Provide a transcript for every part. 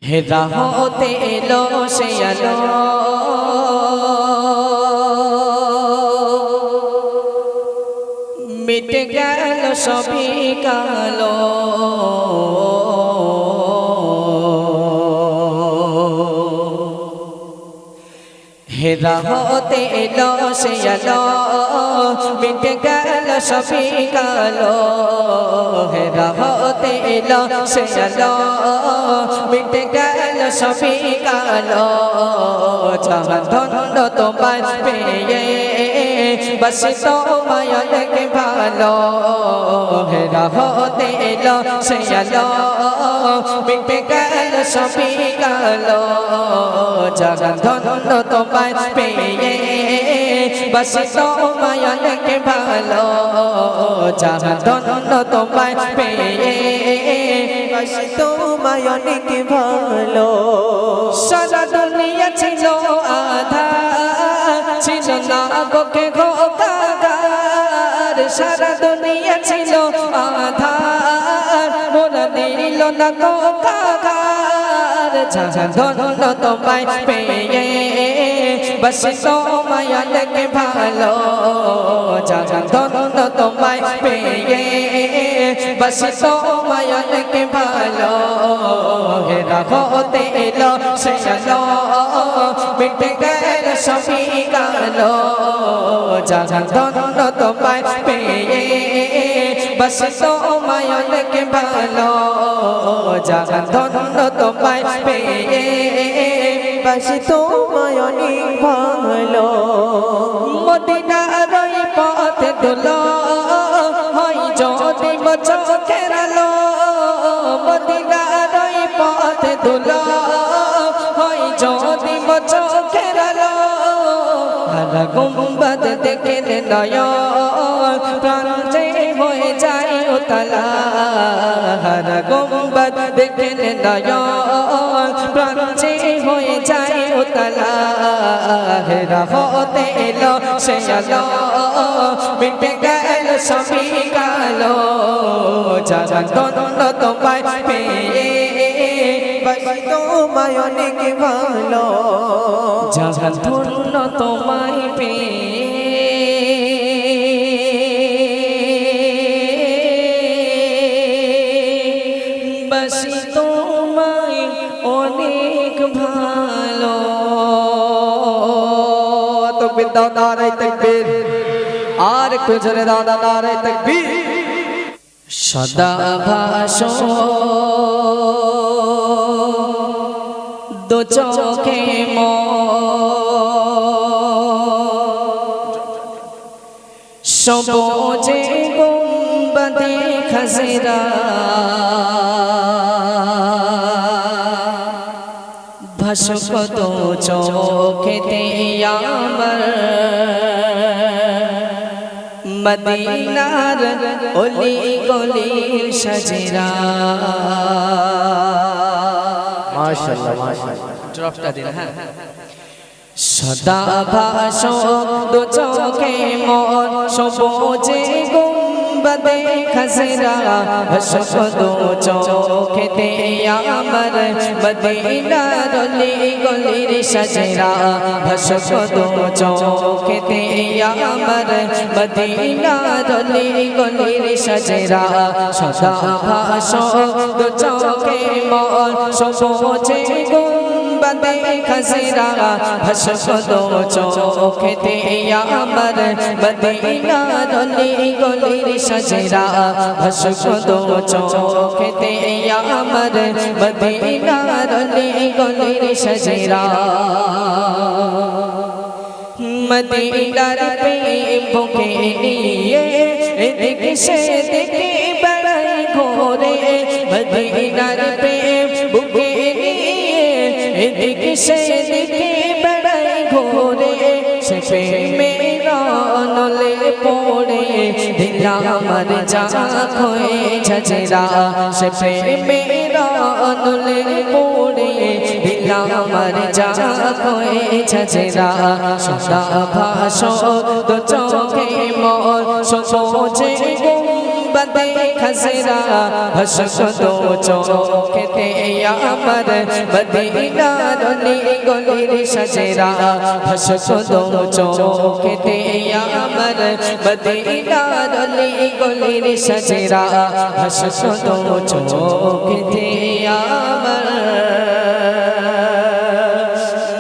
হেরা হতে এলো সে আলো মিটে গেল সবই কালো হেরা হতে এলো সে আলো মিটে গেল সবই কালো হেরা হতে এলো সে আলো মিটে গেল সবই কালো জাহান ধন্য তোমার পেয়ে বস তোমায় অনেক ভালো হেরা হতে এলো সে আলো মিটে গেল সবই কালো জাহান ধন্য তোমায় পেয়ে বস তোমায় অনেক ভালো জাহান ধন্য তোমায় পেয়ে বস তোমায় অনেক ভালো সারা দুনিয়া ছিল আধা ছিল না গোকে গোকাগার সারা দুনিয়া ছিল আধা মোরা দিল না গোকাগার জাহান ধন্য তোমায় পেয়ে বস তোমায় অনেক ভালো জাহান ধন্য তোমায় পেয়ে বস তোমায় অনেক ভালো হেরা হতে এলো সে আলো মিটে গেল সবই কালো জাহান ধন্য তোমায় পেয়ে বস তোমায় অনেক ভালো জাহান ধন্য তোমায় পেয়ে বস তোমায় অনেক ভালো মদিনার ওই পথে দুলো হয় যদি চোখের আলো মদিনার ওই পথে দুলো হয় যদি চোখের আলো হারা গুম্বদ দেখলে নয়ন প্রাণ যে হয়ে যায় উতলা হারা গুম্বদ দেখলে নয়ন প্রাণ যে হয়ে যায় উতলা হেরা হতে এলো সে আলো মিটে গেল সবই কালো জাহান ধন্য তোমায় পেয়ে বস তোমায় অনেক ভালো জাহান ধন্য তোমায় পেয়ে বস তোমায় অনেক ভালো তকবীর দাও নারে তাকবীর আর একটু জোরে দাও নারে তাকবীর সদা ভাসো দু চোখে সবুজে গুম্বদে খাজরা ভাসো দু চোখেতে আমার মদিনার অলি গলির সাজেরা মাশাআল্লাহ মাশাআল্লাহ ড্রপটা দিন হ্যাঁ সদা ভাসো দু চোখে মন সবুজে গুম্বদে খাজরা ভাসো দু চোখেতে আমার মদিনার অলি গলির সাজেরা ভাসো দু চোখেতে আমার মদিনার অলি গলির সাজেরা সদা ভাসো দু চোখে মন সবুজে গুম্বদে খাজরা ভাসো দু চোখেতে আমার মদিনার অলি গলির সাজেরা ভাসো দু চোখেতে আমার মদিনার অলি গলির সাজেরা মদিনার প্রেম বুকে নিয়ে এদিকে সেদিকে বেড়াই ঘোরে মদিনার প্রেম বুকে নিয়ে এদিকে সেদিকে বেড়াই ঘোরে সে প্রেমের নলে পড়ে দিল আমার জাগ হয়ে ঝাঁঝরা সে প্রেমের নলে পড়ে দিল আমার জাগ হয়ে ঝাঁঝরা সদা ভাসো দু চোখে মোর সবুজে গুম্বদে খসরা ভাসকতো চোখেতে আমার মদিনার অলি গলির সজরা ভাসকতো চোখেতে আমার মদিনার অলি গলির সজরা ভাসকতো চোখেতে আমার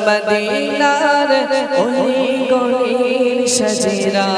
মদিনার ওই গলির সজরা